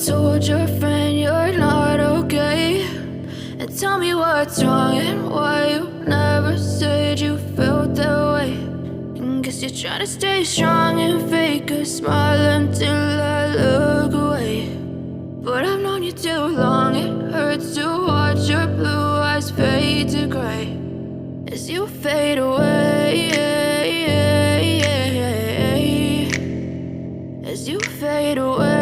told your friend you're not okay, and tell me what's wrong and why you never said you felt that way. And guess you're trying to stay strong and fake a smile until I look away. But I've known you too long, it hurts to watch your blue eyes fade to gray as you fade away, as you fade away.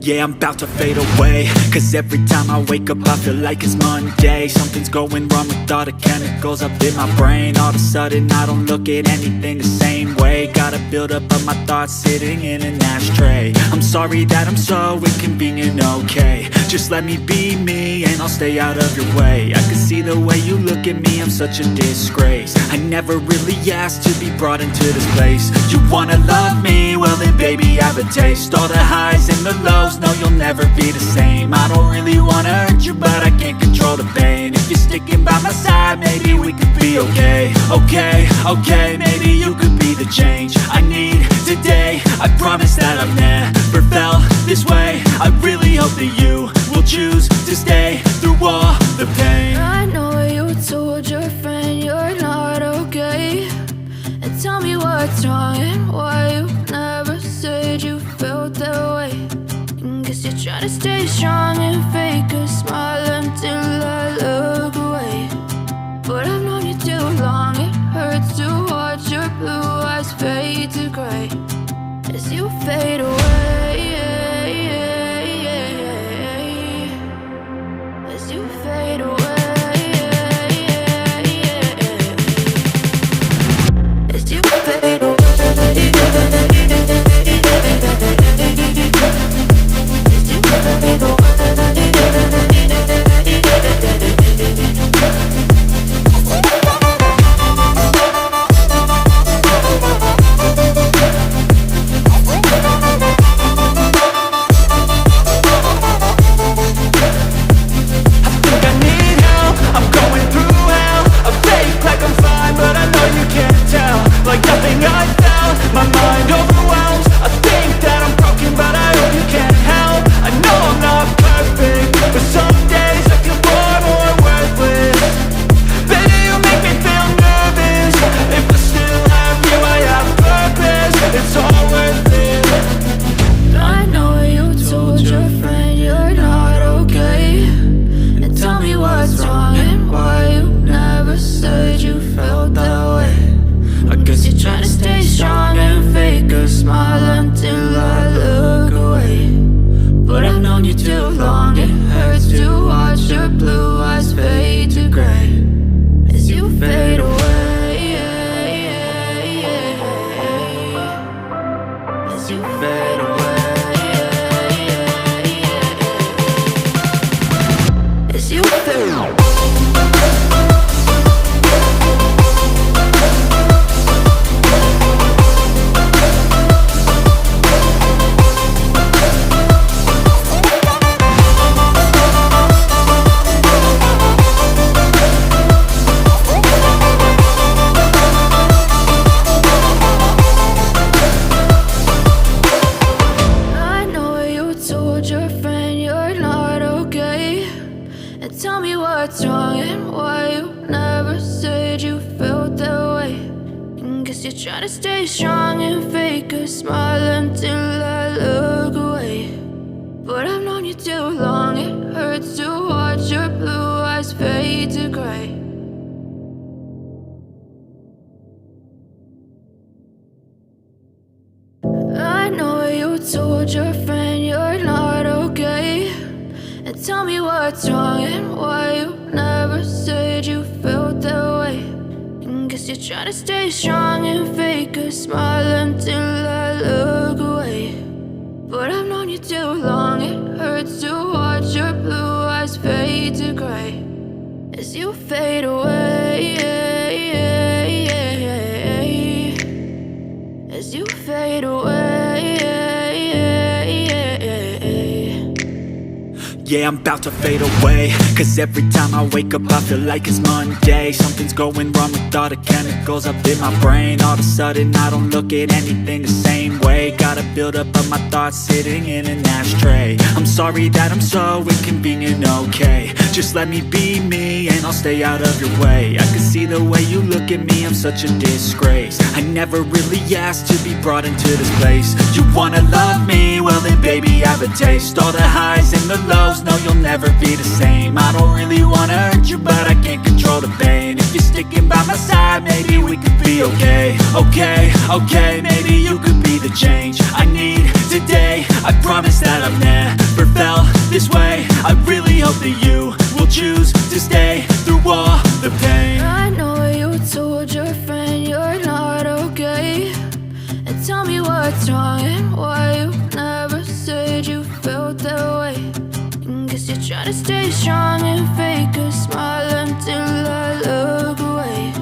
Yeah, I'm about to fade away, cause every time I wake up I feel like it's Monday. Something's going wrong with all the chemicals up in my brain. All of a sudden I don't look at anything the same way. Got a buildup of my thoughts sitting in an ashtray. I'm sorry that I'm so inconvenient, okay. Just let me be me and I'll stay out of your way. I can see the way you look at me, I'm such a disgrace. I never really asked to be brought into this place. You wanna love me? Well then baby I have a taste. All the highs and the lows, no you'll never be the same. I don't really wanna hurt you but I can't control the pain. If you're sticking by my side maybe we could be okay. Okay, maybe you could be the change I need today. I promise that I've never felt this way. I really hope that you will choose to stay through all the pain. I know you told your friend you're not okay, and tell me what's wrong and why you never said you felt that way. And guess you're trying to stay strong and fake a smile until I look away. But I've known you too long, it hurts to watch your blue eyes fade to gray as you fade away, as you fade away, as you fade away. Yeah, I'm about to fade away, cause every time I wake up I feel like it's Monday. Something's going wrong with all the chemicals up in my brain. All of a sudden I don't look at anything the same way. Gotta build up of my thoughts sitting in an ashtray. I'm sorry that I'm so inconvenient, okay. Just let me be me and I'll stay out of your way. I can see the way you look at me, I'm such a disgrace. I never really asked to be brought into this place. You wanna love me? Well then baby, have a taste. All the highs and the lows, no you'll never be the same. I don't really wanna hurt you, but I can't control the pain. If you're sticking by my side, maybe we could be okay. Okay, maybe you could be the change I need today. I promise that I've never felt this way. I really hope that you will choose to stay through all the pain. I know you told your friend you're not okay, and tell me what's wrong and why you never said you felt that way. Guess you're trying to stay strong and fake a smile until I look away.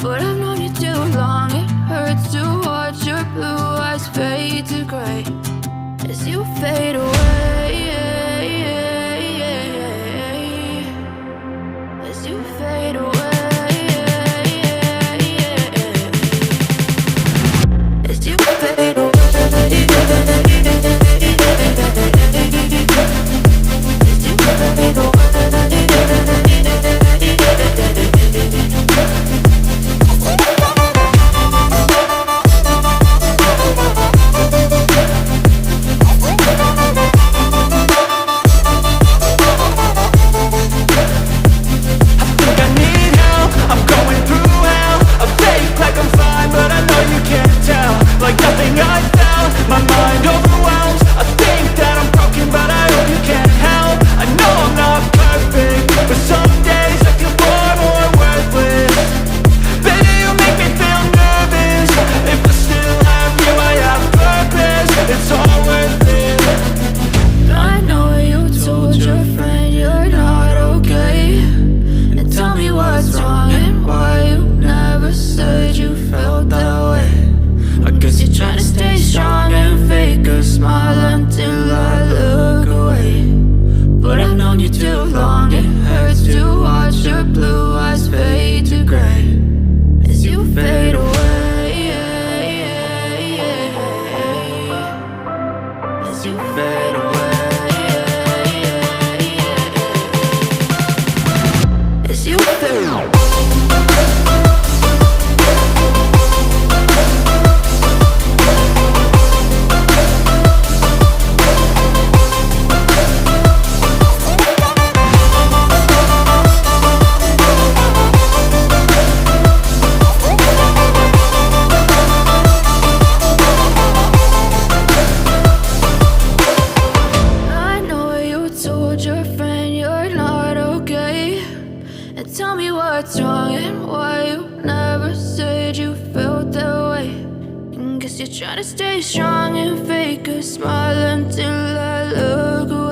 But I've known you too long, it hurts to watch your blue eyes fade to gray as you fade away. As you fade away. As you fade away. Tell me what's wrong and why you never said you felt that way. Guess you're trying to stay strong and fake a smile until I look away.